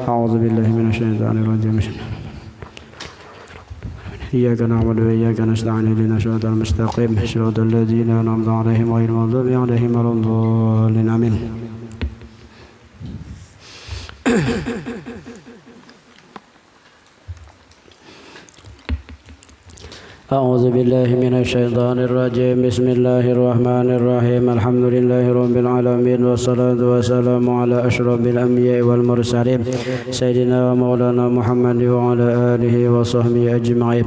أعوذ بالله من الشيطان الرجيم. إياك نعبد وإياك نستعين اهدنا الصراط المستقيم صراط الذين أنعمت عليهم غير المغضوب عليهم ولا الضالين آمين. أعوذ بالله من الشيطان الرجيم. بسم الله الرحمن الرحيم. الحمد لله رب العالمين والصلاة والسلام على أشرف الأنبياء والمرسلين سيدنا ومولانا محمد وعلى آله وصحبه أجمعين.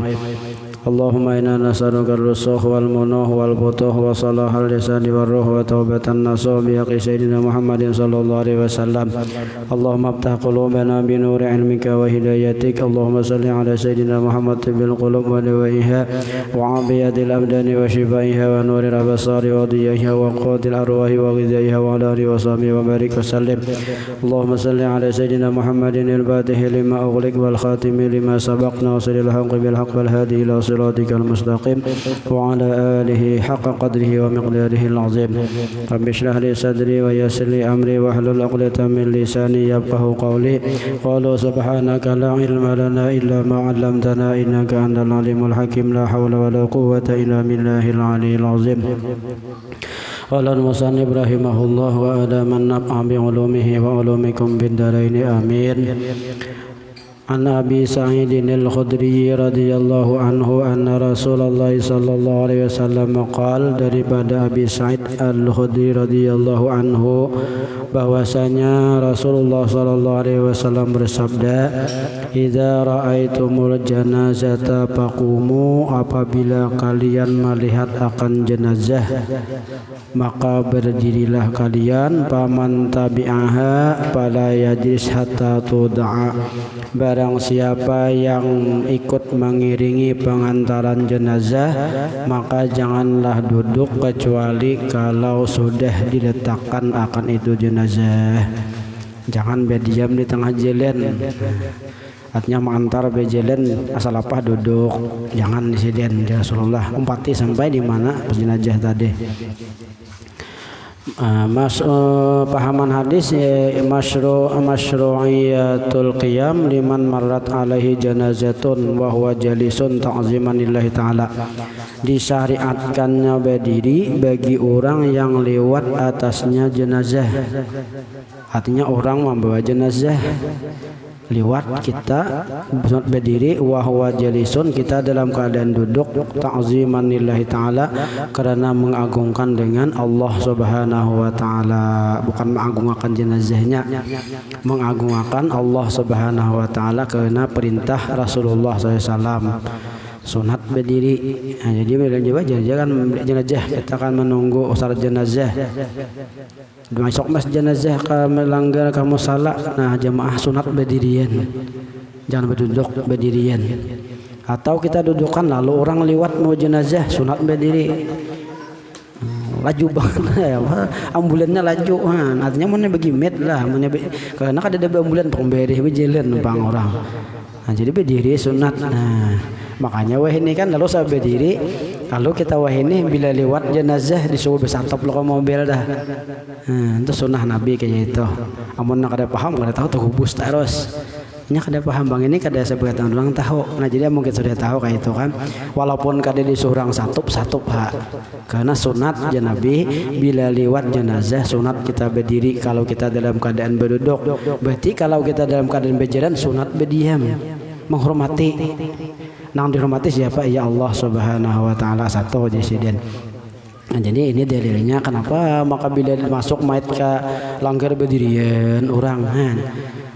اللهم إنا نسألك الرسوخ والمنوح والفتوح وصلاح اللسان والروح وتوبة النصوح بحق سيدنا محمد صلى الله عليه وسلم. اللهم افتح قلوبنا بنور علمك وهدايتك. اللهم صل على سيدنا محمد طب القلوب ودوائها وعافية الأبدان وشفائها ونور الأبصار وضيائها وقوة الأرواح وغذائها وعلى آله وصحبه وبارك وسلم. اللهم صل على سيدنا محمد الفاتح لما أغلق والخاتم لما سبق ناصر الحق بالحق والهادي إلى صراطك المستقيم وعلى آله حق قدره ومقداره العظيم. رب اشرح لي صدري ويسر لي أمري واحلل عقدة من لساني يفقهوا قولي. قالوا سبحانك لا علم لنا إلا ما علمتنا إنك أنت العليم الحكيم. لا حول ولا قوة إلا بالله العلي العظيم. قال المصنف رحمه الله وآدم النفع بعلومه وعلومكم بالدارين آمين. عن أبي سعيد الخدري رضي الله عنه أن رسول الله صلى الله عليه وسلم قال, daripada Abi Sa'id Al-Khudri radhiyallahu anhu bahwasanya Rasulullah sallallahu alaihi wasallam bersabda, idza ra'aitumul janazata faqumu, apabila kalian melihat akan jenazah maka berdirilah kalian. Faman tabi'aha fala yajlis hatta tud'a, barang siapa yang ikut mengiringi pengantaran jenazah maka janganlah duduk kecuali kalau sudah diletakkan akan itu jenazah. Jangan berdiam di tengah jalan, artinya mengantar berjalan asal apa duduk, jangan disiden. Rasulullah umpati sampai di mana jenazah tadi. Pahaman hadis masyru'iyatul qiyam liman marrat alaihi janazatun wa huwa jalisun ta'ziman lillahi ta'ala, disyariatkannya berdiri bagi orang yang lewat atasnya jenazah, artinya orang membawa jenazah lewat kita berdiri, wa huwa jalisun, kita dalam keadaan duduk, ta'ziman lillahi ta'ala, karena mengagungkan dengan Allah subhanahu wa ta'ala, bukan mengagungkan jenazahnya, mengagungkan Allah subhanahu wa ta'ala karena perintah Rasulullah SAW. Sunat berdiri. Nah, jadi bila jangan jenazah kita akan menunggu salat jenazah. Masuk mas jenazah kamu melanggar kamu salah. Nah, jamaah sunat berdirian. Jangan berduduk berdirian. Atau kita dudukan lalu orang lewat mau jenazah sunat berdiri. Laju banget ya, ambulannya laju, artinya mana bagi met lah, karena kan ada ambulan pemberi berjalan bang orang. Nah, jadi berdiri sunat. Nah, makanya wah ini kan lalu saya berdiri, kalau kita wah ini bila lewat jenazah disuruh bersantap lo mobil dah. Itu sunnah Nabi kayak itu. Amun nak ada paham, kada tahu tuh hubus terus. Nya kada paham bang ini kada sebagai orang tahu. Nah jadi mungkin sudah tahu kayak itu kan. Walaupun kada disuruh satup ha. Karena sunat ya Nabi bila lewat jenazah sunat kita berdiri kalau kita dalam keadaan berduduk. Berarti kalau kita dalam keadaan berjalan sunat berdiam, menghormati. Nang dihormati siapa? Ya Allah subhanahu wa ta'ala satu presiden. Nah, jadi ini dalilnya kenapa maka bila masuk mayat ke langgar berdirian orang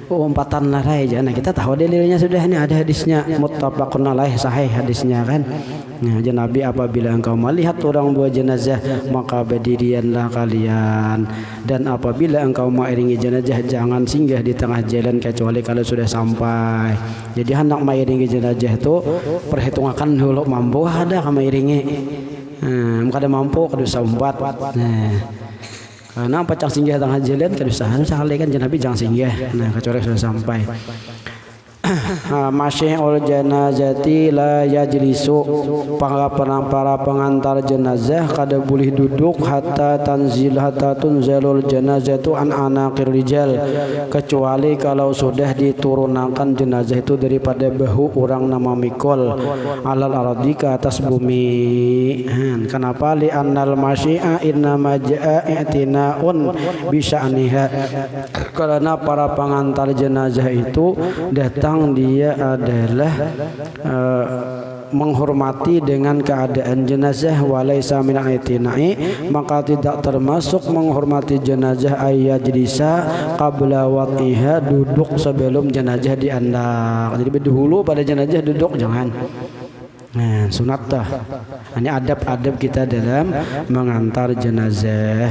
umpatan larai aja. Nah kita tahu dalilnya sudah, ini ada hadisnya muttafaqun alaih sahih hadisnya kan. Nah, Nabi apabila engkau melihat orang buah jenazah maka berdirianlah kalian, dan apabila engkau mengiringi jenazah jangan singgah di tengah jalan kecuali kalau sudah sampai. Jadi hendak mengiringi jenazah itu perhitungkan dulu mampu ada kamu iringi. Kada mampu kada sambat. Nah, karena pacang singgah tengah jalan kada usaha sekali kan Nabi jangan singgah. Nah, kecuali sudah sampai. Masyi'ul janazati la yajlisu, para pengantar jenazah kada boleh duduk hatta tunzalul janazatu an anaqir rijal, kecuali kalau sudah diturunkan jenazah itu daripada bahu orang nama mikol alal ardi, ke atas bumi. Kenapa? Li annal masyi'a innama ja'a i'tinaun bi sya'niha, karena para pengantar jenazah itu datang dia adalah menghormati dengan keadaan jenazah. Walaisa min aitinai, maka tidak termasuk menghormati jenazah ayyajlisa qabla wad'iha, duduk sebelum jenazah diandak. Jadi dahulu pada jenazah duduk jangan. Nah, sunat dah. Ini adab-adab kita dalam mengantar jenazah.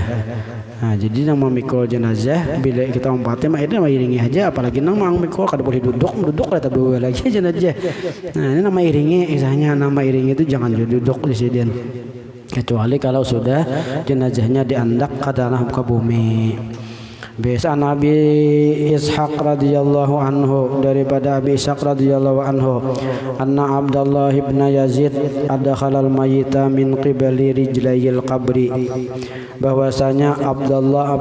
Nah, jadi nang memikul jenazah bila kita umpati mah itu iringi aja, apalagi nang memikul kada boleh duduk lah tabu lagi jenazah. Nah, ini nama iringi, isahnya nama iringi itu jangan duduk di sini. Kecuali kalau sudah jenazahnya diandak ke tanah ke bumi. Biasa Nabi Ishaq radhiyallahu anhu, daripada Abi Ishaq radhiyallahu anhu, anna Abdullah ibn Yazid adkhalal mayyita min qibali rijlayil qabri, bahwasanya Abdullah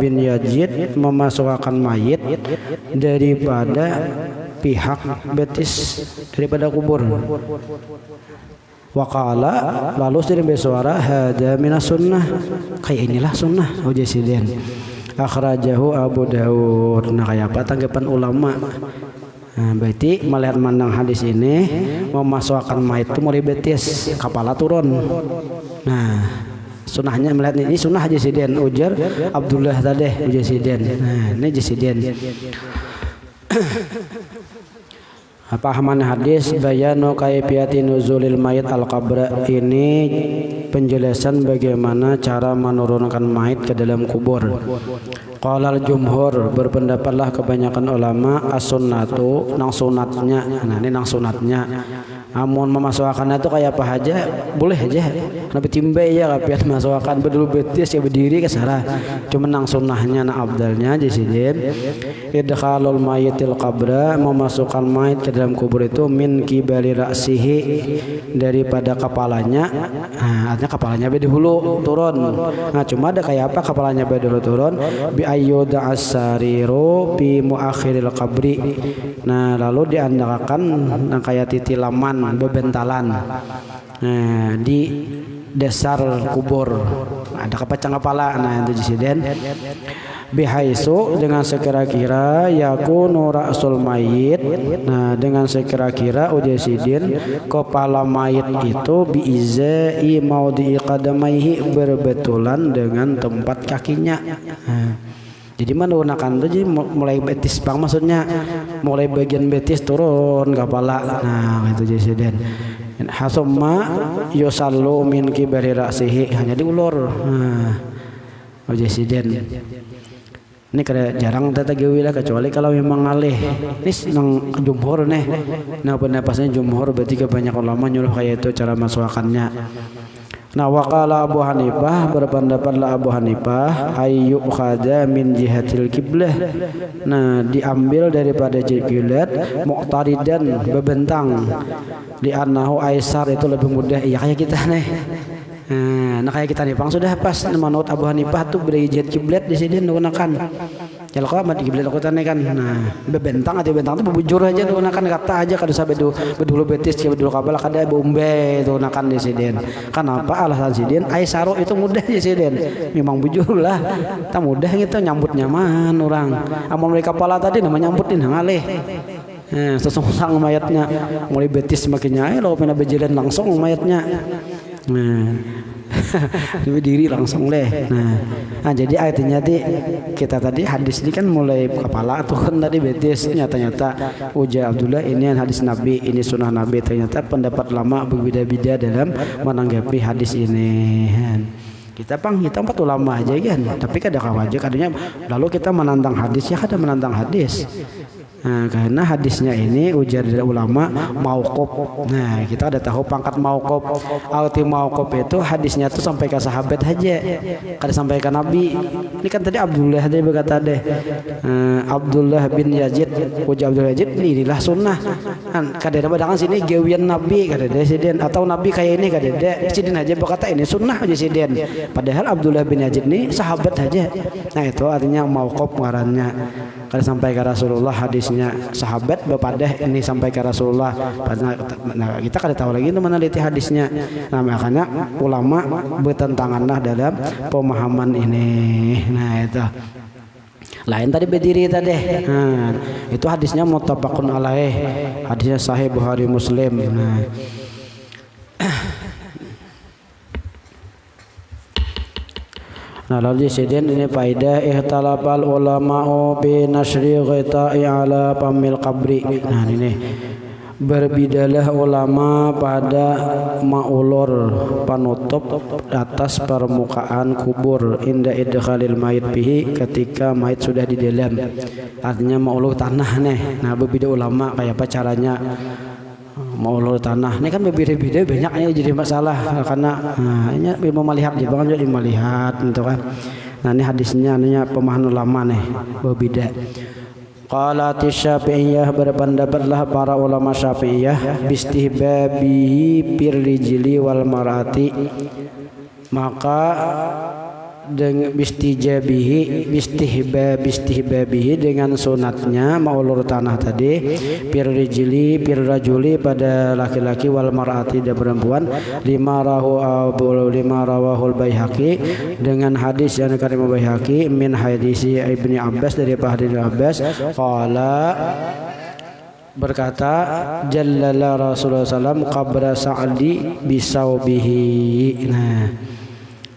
bin Yazid memasukkan mayit daripada pihak betis daripada kubur. Waqala, lalu sering bersuara, hada minas sunnah, kayak inilah sunnah ujasiden. Akhrajahu Abu Daud. Nah, kayak apa tanggapan ulama? Nah, berarti melihat mandang hadis ini memasukkan mayat itu mulai betis, kepala turun. Nah, sunahnya melihat ini sunah jasiden, ujar Abdullah tadi jasiden. Nah, ini jasiden. Pahaman hadis bayanu kaifiyati nuzulil mayit al-qabr, ini penjelasan bagaimana cara menurunkan mayit ke dalam kubur. Qalal jumhur, berpendapatlah kebanyakan ulama, as-sunnatu, nang sunatnya. Nah, ini nang sunatnya. Amun memasukkannya itu kayak apa aja boleh aja. Nabi timbai ya kapiat masukkan berdulu betis ya berdiri ke sarah. Cuma nang sunnahnya nang abdalnya jasidin idkhalul mayyitil qabra, memasukkan mayit ke dalam kubur itu min kibali ra'sihi, daripada kepalanya. Nah, artinya kepalanya dahulu turun. Nah, cuma ada kayak apa kepalanya dahulu turun? Bi ayyuda as-sariru bi muakhiril qabri. Nah, lalu diandalkan nah kayak titilaman bebentalan. Nah, di dasar kubur ada kepacang kepala. Nah, itu jasiden bihaisu, dengan sekira-kira yakunu ra'sul mayit. Nah, dengan sekira-kira ujasidin kepala mayit itu biizai maudhi qadamaihi, berbetulan dengan tempat kakinya. Nah, jadi menggunakan itu jadi mulai betis bang, maksudnya mulai bagian betis turun kepala. Nah, itu jasiden hasumma yusallu min kibari ra'sihi, hanya diulur. Nah, jasiden ini kada jarang tata gawilah, kecuali kalau memang ngalih nis nang jumhur nih. Nah, pendapatnya jumhur berarti kebanyakan ulama nyuruh kayak itu cara masukannya. Nah, waqala Abu Hanifah, berpendapatlah Abu Hanifah ayyuk khada min jihatil kiblah. Nah, diambil daripada kiblat muqtaridan, bebentang, di annahu aisar, itu lebih mudah. Iya kayak kita nih. Nah, kayak kita nih pang sudah pas menurut Abu Hanifah tuh berjihad kiblat di sini menggunakan. Kalau kau mati kiblat aku tanya kan. Nah, bebentang atau bentang tuh bujur aja menggunakan kata aja kada sampai bedulu betis ke bedulu kapal kada bombe itu gunakan di sini. Kenapa alasan sidin? Aisyaro itu mudah di sini. Memang bujur lah. Tak mudah gitu nyambut nyaman orang. Amun mereka kapal tadi namanya nyambutin ngalih. Sesungsang mayatnya mulai betis semakin nyai lalu pernah berjalan langsung mayatnya. Nah, berdiri langsung leh. Nah, jadi artinya kita tadi hadis ini kan mulai kepala tuh kan tadi betis, nyata-nyata ujar Abdullah ini hadis Nabi, ini sunnah Nabi. Ternyata pendapat lama berbeda-beda dalam menanggapi hadis ini. Kita empat ulama aja kan, tapi kadang kadangnya lalu kita menantang hadis ya, kadang menantang hadis. Nah, karena hadisnya ini ujar dari ulama mauquf. Nah, kita ada tahu pangkat mauquf. Arti mauquf itu hadisnya tuh sampai ke sahabat aja, kada sampai ke Nabi. Ini kan tadi Abdullah tadi berkata deh, Abdullah bin Yazid, ujar Abdullah Yazid, inilah sunnah. Kan kada ada badangan sini gawian Nabi, kada ada siden atau Nabi kayak ini kada ada. Siden aja berkata ini sunnah aja siden. Padahal Abdullah bin Yazid ini sahabat aja. Nah, itu artinya mauquf ngarannya. Kada sampai ke Rasulullah hadisnya sahabat bepadah ini sampai ke Rasulullah. Nah, kita kada tahu lagi itu meneliti hadisnya. Nah, makanya ulama bertentanganlah dalam pemahaman ini. Nah, itu lain tadi berdiri tadi. Nah, itu hadisnya muttafaqun alaih. Hadisnya sahih Bukhari Muslim. Nah, nah lalu disediakan ini faedah ihtalafal ulama'u bi nasri ghita'i ala pamil qabri. Nah ini berbidalah ulama pada maulur panutup atas permukaan kubur inda idkhalil mayit bihi, ketika mayit sudah di dalam, artinya maulur tanah nih. Nah berbeda ulama kayak apa caranya maulur tanah. Ini kan berbeda-beda banyaknya jadi masalah karena ini ilmu melihat di bawah ilmu melihat gitu kan. Nah ini hadisnya ini pemahaman ulama nih berbeda. Qalat Syafi'iyah, berpendapatlah para ulama Syafi'iyah bistihbabihi pirrijli wal marati, maka dengan bistihbabihi dengan sunatnya maulur tanah tadi, pirrijli pirrajuli pada laki-laki wal mar'ati dan perempuan, lima rawahul Baihaqi dengan hadis yang dikatakan Baihaqi min hadisi Ibni Abbas dari hadis Abbas qala berkata jallala Rasulullah SAW qabra Sa'di bisaubihi. Nah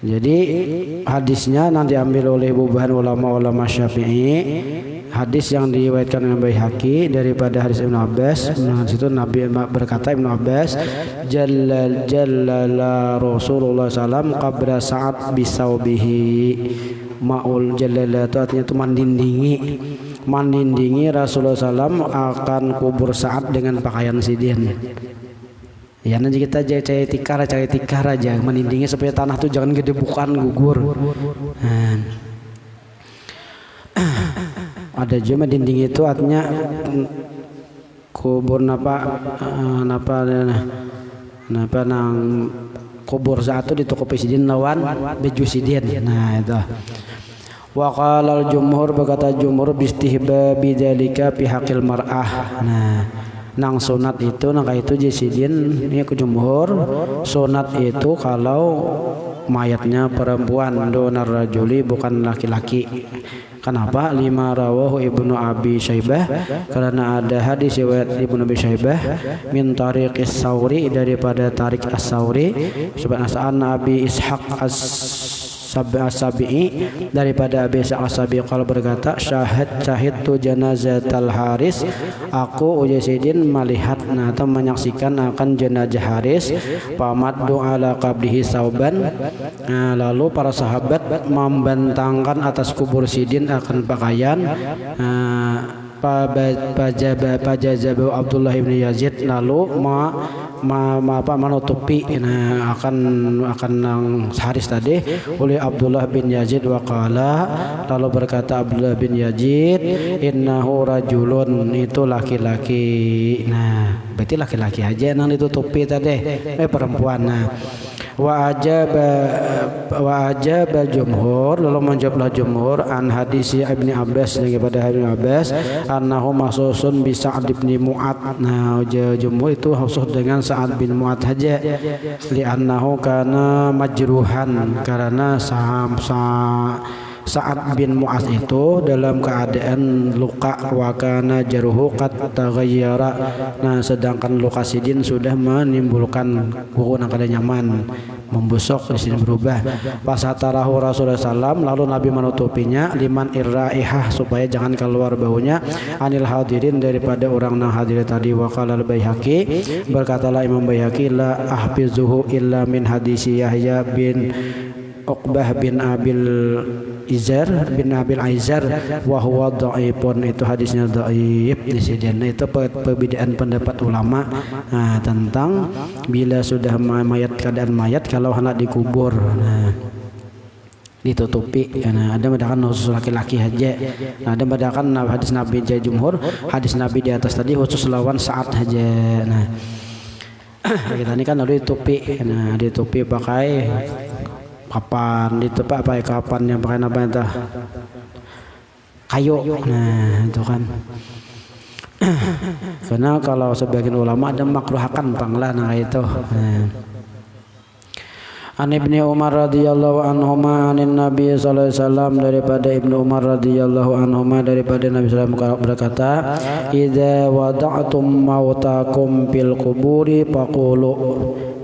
jadi hadisnya nanti diambil oleh bubahan ulama-ulama Syafi'i, hadis yang diriwayatkan oleh Baihaqi daripada hadis Ibnu Abbas. Nah, situ Nabi berkata Ibnu Abbas, jallala Rasulullah SAW qabra Sa'ad bisaubihi. Maul jallala itu artinya itu mandindingi Rasulullah SAW akan kubur Sa'ad dengan pakaian sidin. Ya nanti kita cari tikar aja menindingnya supaya tanah tuh jangan gedebukan gugur. Ada juga dinding itu artinya kubur napa nang kubur satu ditutupi sidin lawan baju sidin. Nah itu. Wa qala al-jumhur, berkata jumhur bistihbabi dzalika fi haqqil mar'ah. Nah nang sunat itu nang itu jisidin ini ke jumhur sunat itu kalau mayatnya perempuan donar rajuli bukan laki-laki. Kenapa? Lima rawahu Ibnu Abi Syaibah, karena ada hadis riwayat Ibnu Abi Syaibah min tariqis Sauri daripada Tariq As-Sauri subhanahu Abi Ishaq As-Sabi'i daripada Abi Ishaq As-Sabi'i kalau berkata syahidtu janazatal Haris, aku Ujasidin melihat atau menyaksikan akan jenazah Haris, pamaddu ala qabrihi sauban. Nah, lalu para sahabat membentangkan atas kubur Sidin akan pakaian. Pajazabu Abdullah bin Yazid lalu menutupi akan Haris tadi oleh Abdullah bin Yazid waqala, lalu berkata Abdullah bin Yazid innahu rajulun, itu laki-laki. Nah berarti laki-laki aja yang ditutupi tadi perempuan. Nah wa ajaba jumhur, lalu menjawablah jumhur an hadisi Ibni Abbas daripada Ibnu Abbas annahu mahsusun bi Sa'ad bin Mu'ad. Nah jumhur itu khusus dengan Sa'ad bin Mu'ad saja, li annahu kana majruhan, karena Sa'ad bin Mu'az itu dalam keadaan luka, wa kana jaruhu qad taghayyara. Nah sedangkan luka Sidin sudah menimbulkan kurang kada nyaman, membusuk, di sini berubah. Fasatarahu Rasulullah SAW, lalu Nabi menutupinya liman irraihah, supaya jangan keluar baunya, anil hadirin daripada orang yang hadir tadi. Wa qala al-Baihaqi, berkatalah Imam Baihaqi la ahfizuhu illa min hadisi Yahya bin Uqbah bin Abil Aizar wa huwa dhaifun, itu hadisnya dhaif di sini. Itu perbedaan pendapat ulama tentang bila sudah mayat, keadaan mayat kalau hendak dikubur ditutupi. Ada mengatakan khusus laki-laki aja, ada mengatakan hadis Nabi jumhur, hadis Nabi di atas tadi khusus lawan saat aja. Kita ini kan harus ditutupi pakai kapan, pakai kapan yang pakai apa itu kayu. Itu kan karena kalau sebagian ulama ada makruhakan panglah itu. An Ibnu Umar radhiyallahu anhuma anin Nabi sallallahu alaihi wasallam, daripada Ibnu Umar radhiyallahu anhuma daripada Nabi sallallahu alaihi wasallam berkata, idza wada'tum mautakum fil quburi faqulu,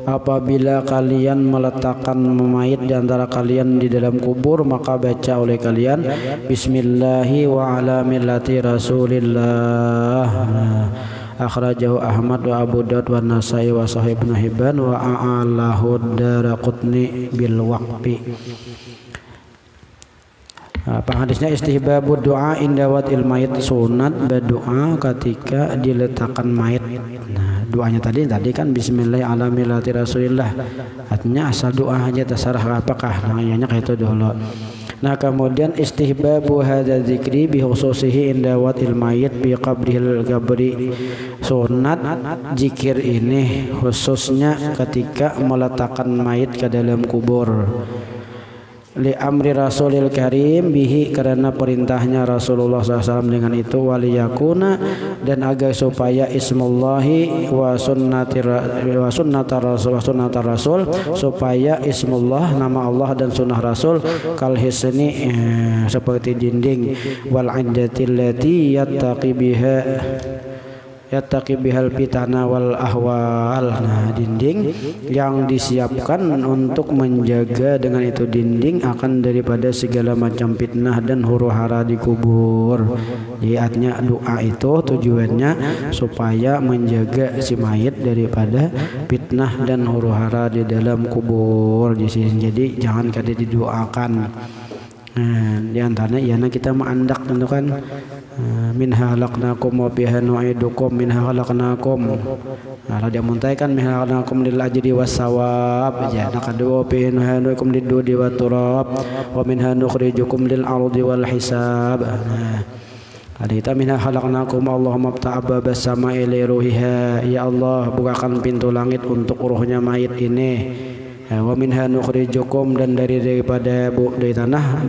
apabila kalian meletakkan mayit di antara kalian di dalam kubur, maka baca oleh kalian bismillahi wa ala millati rasulillah. Akhrajahu Ahmad wa Abu Daud wa Nasai wa Sahih Ibnu Hibban wa a'alahu Daraqutni bil waqfi. Hadisnya istihbabu doa inda watil mayit, sunat berdoa ketika diletakkan mayit. Doanya tadi kan bismillah ala millati rasulillah, artinya asal doa aja terserah apakah namanya kayak itu dulu. Kemudian istihbabu hadza dzikri bi khususihi inda watil mayit bi qabril qabri, sunat zikir ini khususnya ketika meletakkan mayit ke dalam kubur. Li amri Rasulil Karim bihi, karena perintahnya Rasulullah SAW dengan itu, waliyakuna, dan agar supaya ismullahi wa sunnatar rasul, supaya ismullah nama Allah dan sunnah Rasul kal hisni seperti dinding, wal iddatil lati yattaqi bihal fitana wal ahwal. Dinding yang disiapkan untuk menjaga dengan itu dinding akan daripada segala macam fitnah dan huru-hara di kubur. Jadi artinya doa itu tujuannya supaya menjaga si mayit daripada fitnah dan huru-hara di dalam kubur di sini. Jadi jangan kada didoakan. Di antaranya iana kita mengandak tentu kan, minha khalaqnakum wa fiha nu'idukum minha khalaqnakum. Kalau dia muntaikan minha khalaqnakum lil ajri was sawab, ya nakadu minha nu'idukum lid dudi wat turab wa minha nukhrijukum lil ardi wal hisab. Hadita minha khalaqnakum Allahumma abta'abba bas sama'i li ruhiha, ya Allah bukakan pintu langit untuk ruhnya mayit ini. Wa minha nukhrijukum, dan daripada dari tanah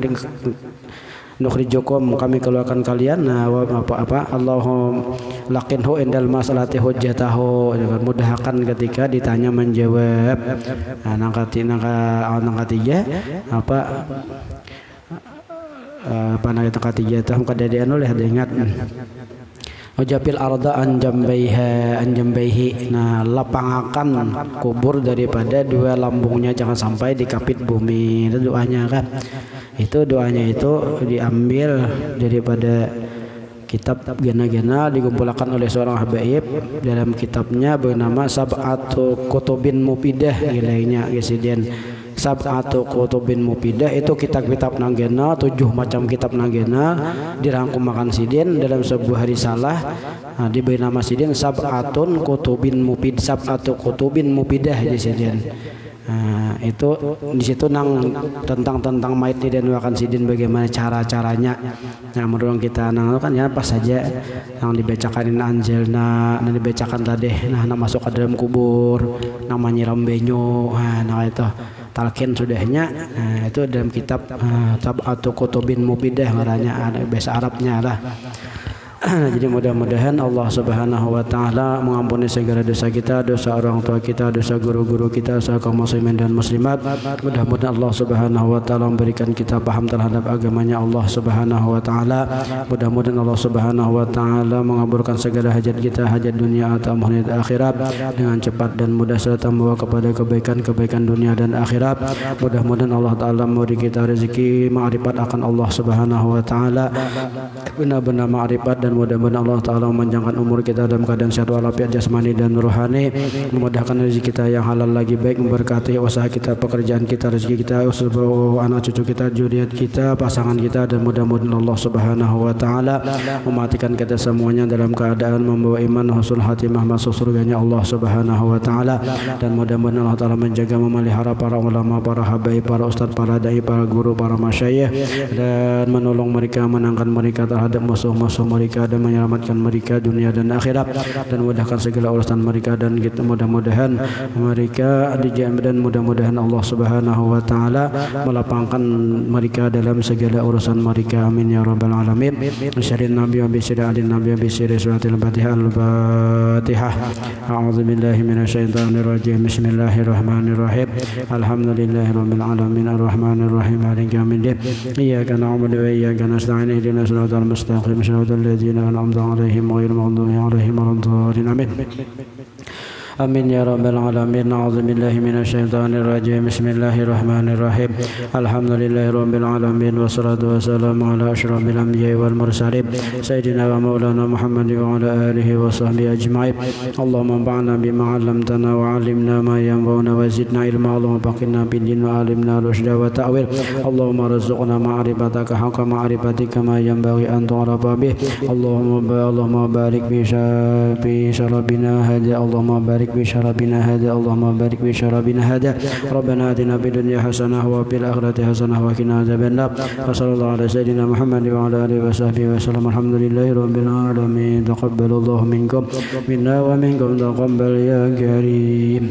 nukhrijukum kami keluarkan kalian. Allahumma laqinhu indal masalati hujjatahu, mudahkan ketika ditanya menjawab. Nang ketiga ketiga tah kadadian oleh ingat Wajapil arda anjambaihi. Lapangakan kubur daripada dua lambungnya, jangan sampai dikapit bumi. Itu doanya kan. Itu doanya itu diambil daripada kitab Gena-Gena, dikumpulkan oleh seorang habaib dalam kitabnya bernama Sab'atu Kutubin Mufidah gilainya gesiden. Sab'atu Kutubin Mufidah itu kitab-kitab nanggena, 7 macam kitab nanggena dirangkum makan sidin dalam sebuah risalah. Diberi nama sidin Sab'atun Kutubin Mufidah, Sab'atu Kutubin Mufidah di sidin. Itu di situ tentang mayit dan wakan sidin, bagaimana cara-caranya. Menurut kita kan ya pas saja yang dibacakan anjelna, yang dibacakan tadi masuk ke dalam kubur, namanya rambenyo, itu talqin sudahnya. Itu dalam kitab Sab'atu Kutubin Mufidah ngarannya, ada bahasa Arabnya lah. Jadi mudah-mudahan Allah Subhanahu wa taala mengampuni segala dosa kita, dosa orang tua kita, dosa guru-guru kita, dosa kaum muslimin dan muslimat. Mudah-mudahan Allah Subhanahu wa taala memberikan kita paham terhadap agamanya Allah Subhanahu wa taala. Mudah-mudahan Allah Subhanahu wa taala mengabulkan segala hajat kita, hajat dunia atau hajat akhirat dengan cepat dan mudah serta membawa kepada kebaikan-kebaikan dunia dan akhirat. Mudah-mudahan Allah taala memberi kita rezeki ma'rifat akan Allah Subhanahu wa taala, benar-benar ma'rifat dan dan mudah-mudahan Allah Ta'ala memanjangkan umur kita dalam keadaan sehat walafiat jasmani dan rohani, memudahkan rezeki kita yang halal lagi baik, memberkati usaha kita, pekerjaan kita, rezeki kita, anak cucu kita, zuriat kita, pasangan kita, dan mudah-mudahan Allah Subhanahu wa Ta'ala mematikan kita semuanya dalam keadaan membawa iman, husnul khatimah, masuk surganya Allah Subhanahu wa Ta'ala. Dan mudah-mudahan Allah Ta'ala menjaga, memelihara para ulama, para habaib, para ustadz, para dai, para guru, para masyayikh, dan menolong mereka, menangkan mereka terhadap musuh-musuh mereka, dan menyelamatkan mereka dunia dan akhirat, dan mudahkan segala urusan mereka, dan kita mudah-mudahan mereka dijamah, dan mudah-mudahan Allah Subhanahu wa Ta'ala melapangkan mereka dalam segala urusan mereka. Amin ya rabbal alamin. Syaril nabi wa bisyari alin nabi wa bisyari suratil fatihah. Al-Fatihah. A'udzu billahi minasyaitonir rajim. Bismillahirrahmanirrahim. Alhamdulillahi rabbil alamin arrahmanir rahim maliki yaumiddin. Iyyaka na'budu wa iyyaka nasta'in ihdinas siratal mustaqim siratal ladzina an'amta 'alaihim ghairil maghdubi 'alaihim waladdallin. Amin. Amin ya rabbal alamin. A'udzu billahi minasyaitonir rajim. Bismillahirrahmanirrahim. Alhamdulillahi rabbil alamin wassalatu wassalamu ala asyrafil anbiya'i wal mursalin sayyidina wa maulana Muhammad wa ala alihi wa sahbihi ajma'in. Allahumma anfa'na bima 'allamtana wa 'allimna ma yanfa'una wa zidna ilma. Allahumma faqihna fid din wa 'allimna rusyda wa ta'wil. Allahumma rzuqna ma'rifataka haqqa ma'rifatika ma yanbaghi an tu'rafa bih. Allahumma barik fi syarabina hadha. Allahumma barik بشرابنا هذا. اللهم بارك بشرابنا هذا. ربنا آتنا في الدنيا حسنة وفي الآخرة حسنة وقنا عذاب النار. وصلى الله على سيدنا محمد وعلى آله وصحبه وسلم. الحمد لله رب العالمين. تقبل الله منكم منا ومنكم تقبل يا كريم.